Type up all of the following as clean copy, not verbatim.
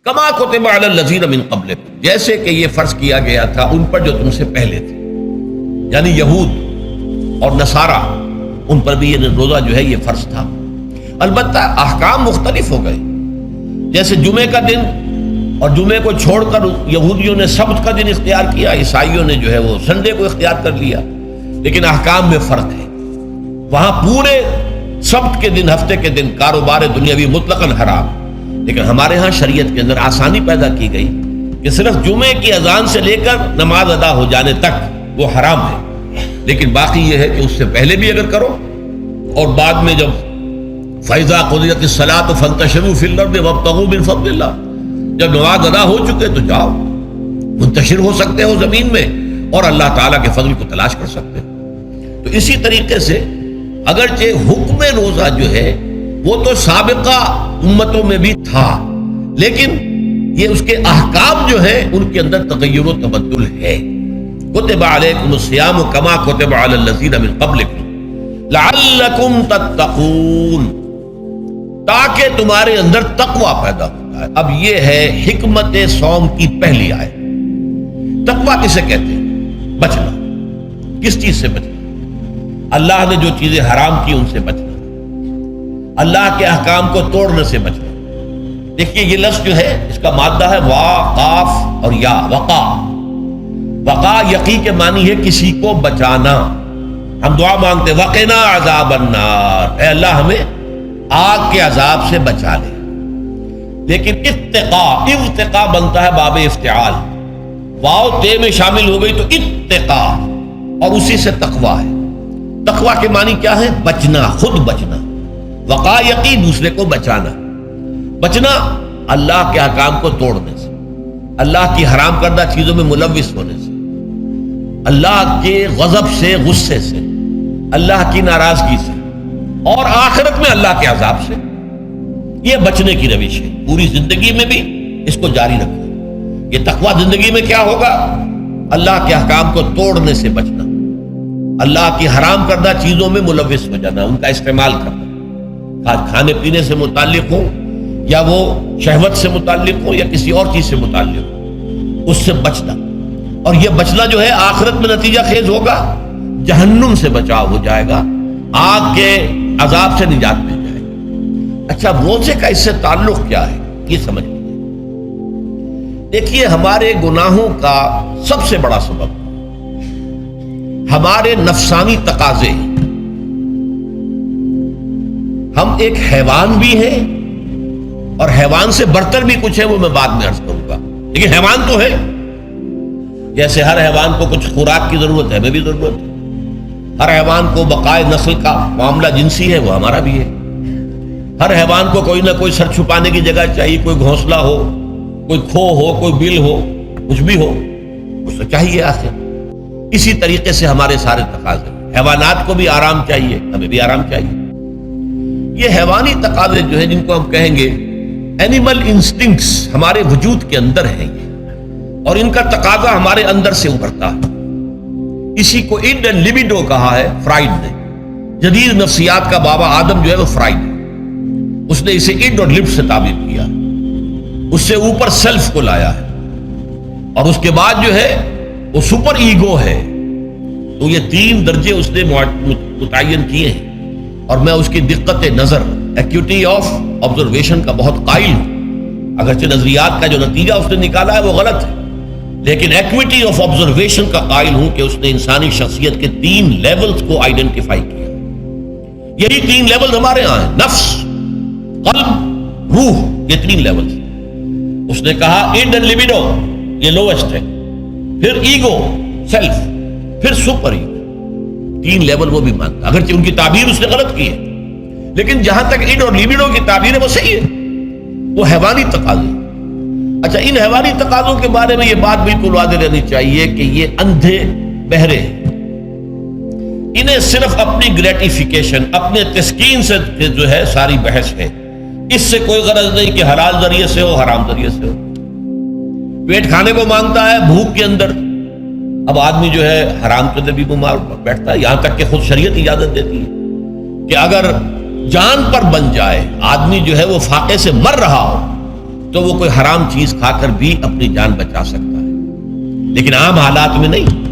کما کتب علی الذین من قبلکم، جیسے کہ یہ فرض کیا گیا تھا ان پر جو تم سے پہلے تھے، یعنی یہود اور نصارہ، ان پر بھی یہ روزہ جو ہے یہ فرض تھا۔ البتہ احکام مختلف ہو گئے، جیسے جمعے کا دن اور جمعے کو چھوڑ کر یہودیوں نے سبت کا دن اختیار کیا، عیسائیوں نے جو ہے وہ سنڈے کو اختیار کر لیا، لیکن احکام میں فرق ہے۔ وہاں پورے سبت کے دن، ہفتے کے دن کاروبار دنیاوی مطلقاً حرام، لیکن ہمارے ہاں شریعت کے اندر آسانی پیدا کی گئی کہ صرف جمعے کی اذان سے لے کر نماز ادا ہو جانے تک وہ حرام ہے، لیکن باقی یہ ہے کہ اس سے پہلے بھی اگر کرو اور بعد میں جب فَإِذَا قُضِيَتِ الصَّلَاةُ فَانتَشِرُوا فِي الْأَرْضِ وَابْتَغُوا مِن فَضْلِ اللَّهِ، جب نماز ادا ہو چکے تو جاؤ، منتشر ہو سکتے ہو زمین میں اور اللہ تعالیٰ کے فضل کو تلاش کر سکتے ہو۔ تو اسی طریقے سے اگرچہ حکم روزہ جو ہے وہ تو سابقہ امتوں میں بھی تھا، لیکن یہ اس کے احکام جو ہے ان کے اندر تغیر و تبدل ہے۔ کتب علیکم الصیام کما کتب علی الذین من قبلکم لعلکم تتقون، تاکہ تمہارے اندر تقوی پیدا ہوتا ہے۔ اب یہ ہے حکمت صوم کی پہلی آیت۔ تقوی کسے کہتے ہیں؟ بچنا۔ کس چیز سے بچنا؟ اللہ نے جو چیزیں حرام کی ان سے بچنا، اللہ کے احکام کو توڑنے سے بچنا۔ دیکھیے یہ لفظ جو ہے اس کا مادہ ہے وا، قاف اور یا، وقا۔ وقا یقی کے معنی ہے کسی کو بچانا۔ ہم دعا مانگتے وقنا عذاب النار، اے اللہ ہمیں آگ کے عذاب سے بچا لے، لیکن اتقا بنتا ہے باب افتعال، واو تے میں شامل ہو گئی تو اتقا، اور اسی سے تقوی ہے۔ تقوی کے معنی کیا ہے؟ بچنا، خود بچنا۔ وقا یقی دوسرے کو بچانا۔ بچنا اللہ کے احکام کو توڑنے سے، اللہ کی حرام کردہ چیزوں میں ملوث ہونے سے، اللہ کے غضب سے، غصے سے، اللہ کی ناراضگی سے، اور آخرت میں اللہ کے عذاب سے۔ یہ بچنے کی روش ہے، پوری زندگی میں بھی اس کو جاری رکھو۔ یہ تقوی زندگی میں کیا ہوگا؟ اللہ کے احکام کو توڑنے سے بچنا، اللہ کی حرام کردہ چیزوں میں ملوث ہو جانا، ان کا استعمال کرنا، کھانے پینے سے متعلق ہو یا وہ شہوت سے متعلق ہو یا کسی اور چیز سے متعلق ہو، اس سے بچنا۔ اور یہ بچنا جو ہے آخرت میں نتیجہ خیز ہوگا، جہنم سے بچاؤ ہو جائے گا، آگ کے عذاب سے نجات مل جائے گا۔ اچھا روزے کا اس سے تعلق کیا ہے یہ سمجھ لیجیے۔ دیکھیے ہمارے گناہوں کا سب سے بڑا سبب ہمارے نفسانی تقاضے۔ ہم ایک حیوان بھی ہیں اور حیوان سے برتر بھی کچھ ہے، وہ میں بعد میں عرض کروں گا، لیکن حیوان تو ہے۔ جیسے ہر حیوان کو کچھ خوراک کی ضرورت ہے، ہمیں بھی ضرورت ہے۔ ہر حیوان کو بقائے نسل کا معاملہ جنسی ہے، وہ ہمارا بھی ہے۔ ہر حیوان کو کوئی نہ کوئی سر چھپانے کی جگہ چاہیے، کوئی گھونسلہ ہو، کوئی کھو ہو، کوئی بل ہو، کچھ بھی ہو، اس کو چاہیے آخر۔ اسی طریقے سے ہمارے سارے تقاضے، حیوانات کو بھی آرام چاہیے، ہمیں بھی آرام چاہیے۔ یہ حیوانی تقاضے جو ہیں جن کو ہم کہیں گے اینیمل انسٹنکٹس، ہمارے وجود کے اندر ہیں یہ، اور ان کا تقاضا ہمارے اندر سے ابھرتا ہے۔ اسی کو اڈ اینڈ لیبیڈو کہا ہے فرائڈ نے۔ جدید نفسیات کا بابا آدم جو ہے وہ فرائڈ ہے، اس نے اسے اڈ اور لب سے تعبیر کیا، اس سے اوپر سیلف کو لایا ہے، اور اس کے بعد جو ہے وہ سپر ایگو ہے۔ تو یہ تین درجے اس نے متعین کیے ہیں، اور میں اس کی دقت نظر، ایکیوٹی آف آبزرویشن کا بہت قائل ہوں۔ اگرچہ نظریات کا جو نتیجہ اس نے نکالا ہے وہ غلط ہے، لیکن ایکویٹی آف آبزرویشن کا قائل ہوں کہ اس نے انسانی شخصیت کے 3 لیولز کو آئیڈینٹیفائی کیا۔ یہی 3 لیول ہمارے ہاں ہیں، نفس، قلب، روح، یہ 3 لیولز۔ اس نے کہا اڈ اینڈ لیبیڈو یہ لوسٹ ہے، پھر ایگو، سیلف، پھر سپر ایگو۔ 3 لیول وہ بھی مانتا، اگرچہ ان کی تعبیر اس نے غلط کی ہے، لیکن جہاں تک اڈ اور لیبیڈو کی تعبیر ہے وہ صحیح ہے، وہ حیوانی تقاضے۔ اچھا ان حیوانی تقاضوں کے بارے میں یہ بات بالکل واضح رہنی چاہیے کہ یہ اندھے بہرے ہیں، انہیں صرف اپنی گریٹیفیکیشن، اپنے تسکین سے جو ہے ساری بحث ہے، اس سے کوئی غرض نہیں کہ حلال ذریعے سے ہو حرام ذریعے سے ہو۔ پیٹ کھانے کو مانگتا ہے بھوک کے اندر، اب آدمی جو ہے حرام کے اندر بھی بیمار بیٹھتا ہے، یہاں تک کہ خود شریعت اجازت دیتی ہے کہ اگر جان پر بن جائے، آدمی جو ہے وہ فاقے سے مر رہا ہو تو وہ کوئی حرام چیز کھا کر بھی اپنی جان بچا سکتا ہے، لیکن عام حالات میں نہیں۔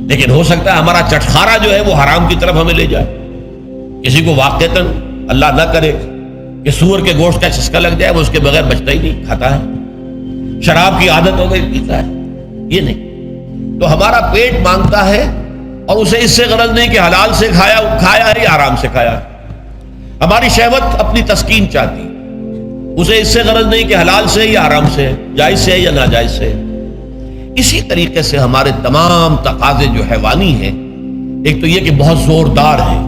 لیکن ہو سکتا ہے ہمارا چٹخارا جو ہے وہ حرام کی طرف ہمیں لے جائے۔ کسی کو واقعتاً اللہ نہ کرے کہ سور کے گوشت کا چسکا لگ جائے، وہ اس کے بغیر بچتا ہی نہیں، کھاتا ہے۔ شراب کی عادت ہو گئی، پیتا ہے، یہ نہیں۔ تو ہمارا پیٹ مانگتا ہے اور اسے اس سے غرض نہیں کہ حلال سے کھایا ہے یا حرام سے کھایا ہے۔ ہماری شہوت اپنی تسکین چاہتی، اسے اس سے غرض نہیں کہ حلال سے یا حرام سے، جائز سے یا ناجائز سے۔ اسی طریقے سے ہمارے تمام تقاضے جو حیوانی ہیں، ایک تو یہ کہ بہت زوردار ہیں،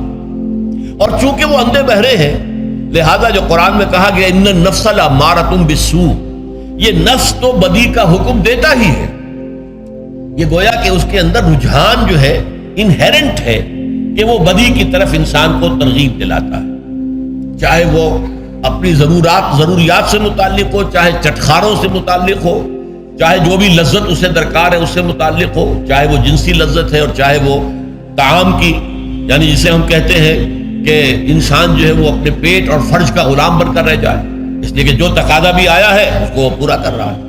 اور چونکہ وہ اندھے بہرے ہیں، لہذا جو قرآن میں کہا گیا ان النفس لامارۃ بالسوء، یہ نفس تو بدی کا حکم دیتا ہی ہے۔ یہ گویا کہ اس کے اندر رجحان جو ہے انہیرنٹ ہے کہ وہ بدی کی طرف انسان کو ترغیب دلاتا ہے، چاہے وہ اپنی ضروریات سے متعلق ہو، چاہے چٹخاروں سے متعلق ہو، چاہے جو بھی لذت اسے درکار ہے اس سے متعلق ہو، چاہے وہ جنسی لذت ہے اور چاہے وہ طعام کی، یعنی جسے ہم کہتے ہیں کہ انسان جو ہے وہ اپنے پیٹ اور فرج کا غلام بن کر رہ جائے، اس لیے کہ جو تقاضا بھی آیا ہے اس کو وہ پورا کر رہا ہے۔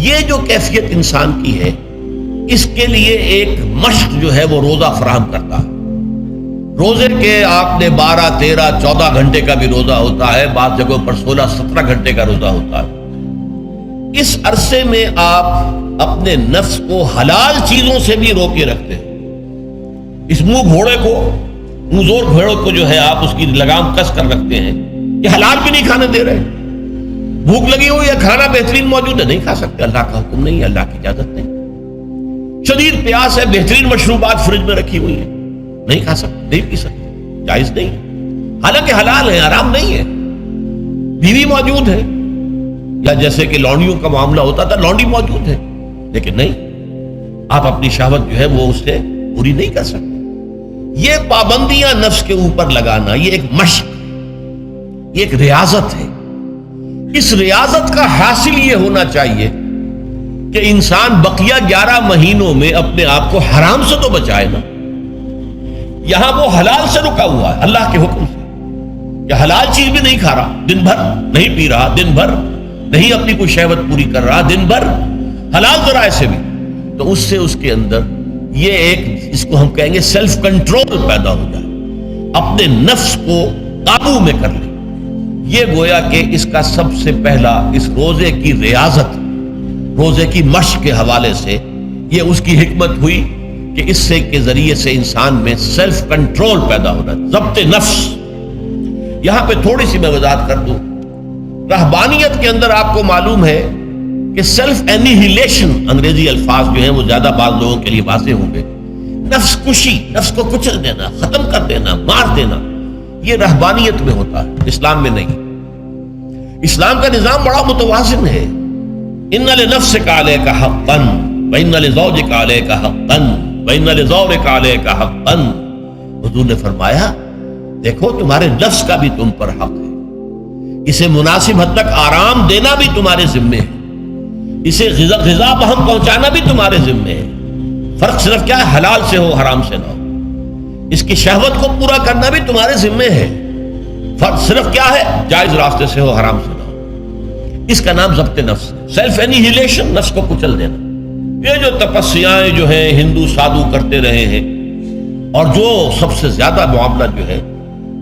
یہ جو کیفیت انسان کی ہے، اس کے لیے ایک مشق جو ہے وہ روزہ فراہم کرتا ہے۔ روزے کے آپ نے 12، 13، 14 گھنٹے کا بھی روزہ ہوتا ہے، بعض جگہوں پر 16، 17 گھنٹے کا روزہ ہوتا ہے۔ اس عرصے میں آپ اپنے نفس کو حلال چیزوں سے بھی روکے رکھتے ہیں۔ اس منہ زور گھوڑے کو جو ہے آپ اس کی لگام کس کر رکھتے ہیں کہ حلال بھی نہیں کھانے دے رہے۔ بھوک لگی ہوئی ہے، کھانا بہترین موجود ہے، نہیں کھا سکتے، اللہ کا حکم نہیں ہے، اللہ کی اجازت نہیں۔ شدید پیاس ہے، بہترین مشروبات فریج میں رکھی ہوئی ہے، نہیں کھا سکتے، نہیں پی سکتے، جائز نہیں، حالانکہ حلال ہے، حرام نہیں ہے۔ بیوی موجود ہے، یا جیسے کہ لونڈیوں کا معاملہ ہوتا تھا، لونڈی موجود ہے، لیکن نہیں، آپ اپنی شہوت جو ہے وہ اس سے پوری نہیں کر سکتے۔ یہ پابندیاں نفس کے اوپر لگانا، یہ ایک مشق، یہ ایک ریاضت ہے۔ اس ریاضت کا حاصل یہ ہونا چاہیے کہ انسان بقیہ 11 مہینوں میں اپنے آپ کو حرام سے تو بچائے نا۔ یہاں وہ حلال سے رکا ہوا ہے اللہ کے حکم سے، کہ حلال چیز بھی نہیں کھا رہا، دن بھر نہیں پی رہا، دن بھر نہیں اپنی کوئی شہوت پوری کر رہا، دن بھر حلال ذرائع سے بھی، تو اس سے اس کے اندر یہ ایک، اس کو ہم کہیں گے سیلف کنٹرول پیدا ہو جائے، اپنے نفس کو قابو میں کر لے۔ یہ گویا کہ اس کا سب سے پہلا، اس روزے کی ریاضت، روزے کی مشق کے حوالے سے یہ اس کی حکمت ہوئی کہ اس سے کے ذریعے سے انسان میں سیلف کنٹرول پیدا ہونا، ضبط نفس۔ یہاں پہ تھوڑی سی میں وضاحت کر دوں، رہبانیت کے اندر آپ کو معلوم ہے کہ سیلف اینیہیلیشن، انگریزی الفاظ جو ہیں وہ زیادہ بعض لوگوں کے لیے واضح ہوں گے، نفس کشی، نفس کو کچل دینا، ختم کر دینا، مار دینا، یہ رہبانیت میں ہوتا ہے، اسلام میں نہیں۔ اسلام کا نظام بڑا متوازن ہے۔ ان لنفسک علیک حقا وان لزوجک علیک حقا وان لزورک علیک حقا۔ حضور نے فرمایا دیکھو تمہارے نفس کا بھی تم پر حق ہے، اسے مناسب حد تک آرام دینا بھی تمہارے ذمے ہے، اسے غذا بہم پہنچانا بھی تمہارے ذمے ہے۔ فرق صرف کیا ہے، حلال سے ہو حرام سے نہ ہو۔ اس کی شہوت کو پورا کرنا بھی تمہارے ذمے ہے، فرق صرف کیا ہے، جائز راستے سے ہو حرام سے نہ ہو۔ اس کا نام ضبط نفس، سیلف اینیہیلیشن، نفس کو کچل دینا۔ یہ جو تپسیاں جو ہیں ہندو سادھو کرتے رہے ہیں، اور جو سب سے زیادہ معاملہ جو ہے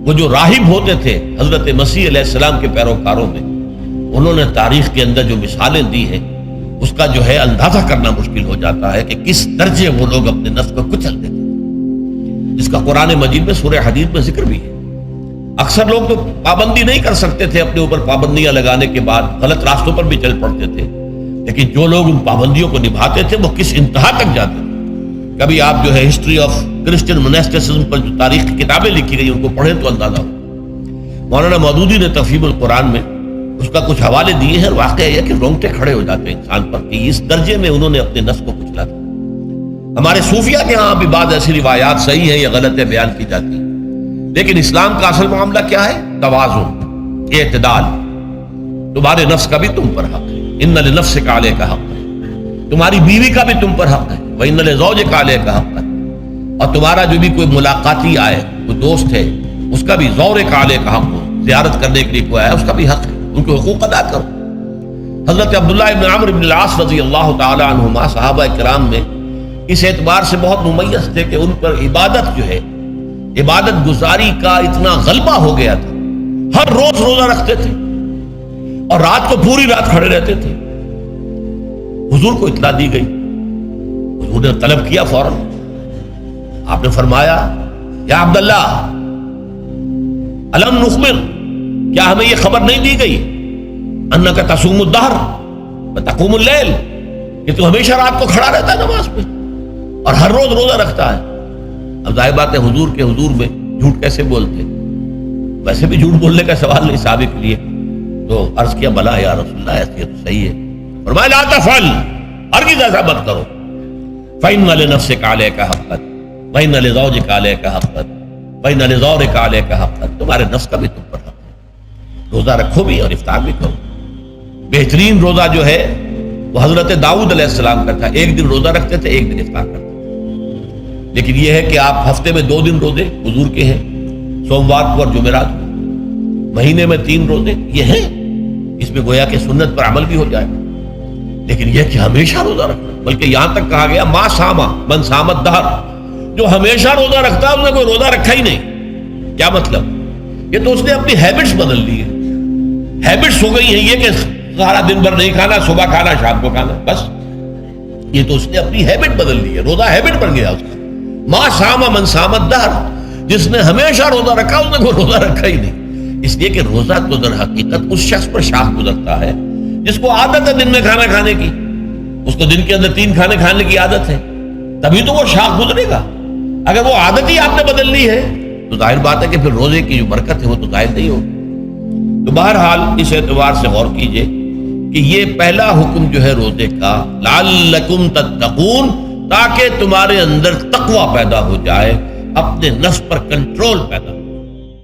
وہ جو راہب ہوتے تھے حضرت مسیح علیہ السلام کے پیروکاروں میں، انہوں نے تاریخ کے اندر جو مثالیں دی ہیں اس کا جو ہے اندازہ کرنا مشکل ہو جاتا ہے کہ کس درجے وہ لوگ اپنے نفس کو کچل دیتے تھے، جس کا قرآن مجید میں سورہ حدید میں ذکر بھی ہے۔ اکثر لوگ تو پابندی نہیں کر سکتے تھے، اپنے اوپر پابندیاں لگانے کے بعد غلط راستوں پر بھی چل پڑتے تھے، لیکن جو لوگ ان پابندیوں کو نبھاتے تھے وہ کس انتہا تک جاتے تھے۔ کبھی آپ جو ہے ہسٹری آف کرسچن موناسٹسزم پر جو تاریخ کی کتابیں لکھی گئی ان کو پڑھیں تو اندازہ ہو۔ مولانا مودودی نے تفہیم القرآن میں اس کا کچھ حوالے دیے ہیں، اور واقعہ یہ کہ رونگٹے کھڑے ہو جاتے ہیں انسان پر کہ اس درجے میں انہوں نے اپنے نفس کو کچلا تھا۔ ہمارے صوفیہ کے ہاں بھی بعض ایسی روایات صحیح ہیں یا غلط بیان کی جاتی ہیں، لیکن اسلام کا اصل معاملہ کیا ہے، توازن، اعتدال۔ تمہارے نفس کا بھی تم پر حق ہے، ان لنفسک علیک حق ہے، تمہاری بیوی کا بھی تم پر حق ہے، وان لزوجک علیک حق ہے، اور تمہارا جو بھی کوئی ملاقاتی آئے، کوئی دوست ہے، اس کا بھی زورک علیک حق ہو، زیارت کرنے کے لیے کوئی آیا اس کا بھی حق ہے، ان کے حقوق ادا کرو۔ حضرت عبداللہ ابن عمرو ابن العاص رضی اللہ تعالی عنہما صحابہ کرام میں اس اعتبار سے بہت ممیز تھے کہ ان پر عبادت جو ہے، عبادت گزاری کا اتنا غلبہ ہو گیا تھا، ہر روز روزہ رکھتے تھے اور رات کو پوری رات کھڑے رہتے تھے۔ حضور کو اطلاع دی گئی، حضور نے طلب کیا فوراً، آپ نے فرمایا یا عبداللہ الم نخبر، کیا ہمیں یہ خبر نہیں دی گئی انک تصوم الدہر وتقوم اللیل، کہ تو ہمیشہ رات کو کھڑا رہتا ہے نماز پہ اور ہر روز روزہ رکھتا ہے۔ اب ظاہر بات ہے حضور کے حضور میں جھوٹ کیسے بولتے، ویسے بھی جھوٹ بولنے کا سوال نہیں صحابہ کے لیے، تو عرض کیا بلا یا رسول اللہ ایسے تو صحیح ہے، فرمایا لا تفعل، ہرگز ایسا مت کرو، فإن لنفسك عليك حقا وإن لزوجك عليك حقا وإن لزورك عليك حقا، تمہارے نفس کا بھی تم پر حق ہے، روزہ رکھو بھی اور افطار بھی کرو۔ بہترین روزہ جو ہے وہ حضرت داؤد علیہ السلام کا تھا، ایک دن روزہ رکھتے تھے، ایک دن افطار کرتے تھے، لیکن یہ ہے کہ آپ ہفتے میں 2 دن روزے حضور کے ہیں، سوموار کو اور جمعرات کو، مہینے میں 3 روزے یہ ہیں، اس میں گویا کہ سنت پر عمل بھی ہو جائے، لیکن یہ کہ ہمیشہ روزہ رکھنا، بلکہ یہاں تک کہا گیا ما ساما من سامت دہر، جو ہمیشہ روزہ رکھتا ہے اس نے کوئی روزہ رکھا ہی نہیں۔ کیا مطلب؟ یہ تو اس نے اپنی ہیبٹس بدل لی ہے، ہیبٹس ہو گئی ہیں یہ کہ سارا دن بھر نہیں کھانا، صبح کھانا شام کو کھانا، بس یہ تو اس نے اپنی ہیبٹ بدل لی ہے، روزہ ہیبٹ بن گیا اس کا۔ ما ساما من سامت دہر، جس نے ہمیشہ روزہ رکھا اس نے کوئی روزہ رکھا ہی نہیں، اس لیے کہ روزہ تو در حقیقت اس شخص پر شاخ گزرتا ہے جس کو عادت ہے دن میں کھانا کھانے کی، اس کو دن کے اندر 3 کھانے کھانے کی عادت ہے، تبھی تو وہ شاخ گزرے گا۔ اگر وہ عادت ہی آپ نے بدل لی ہے تو ظاہر بات ہے کہ پھر روزے کی جو برکت ہے وہ تو ظاہر نہیں ہوگی۔ تو بہرحال اس اعتبار سے غور کیجئے کہ یہ پہلا حکم جو ہے روزے کا، لعلکم تتقون، تاکہ تمہارے اندر تقوی پیدا ہو جائے، اپنے نفس پر کنٹرول پیدا ہو۔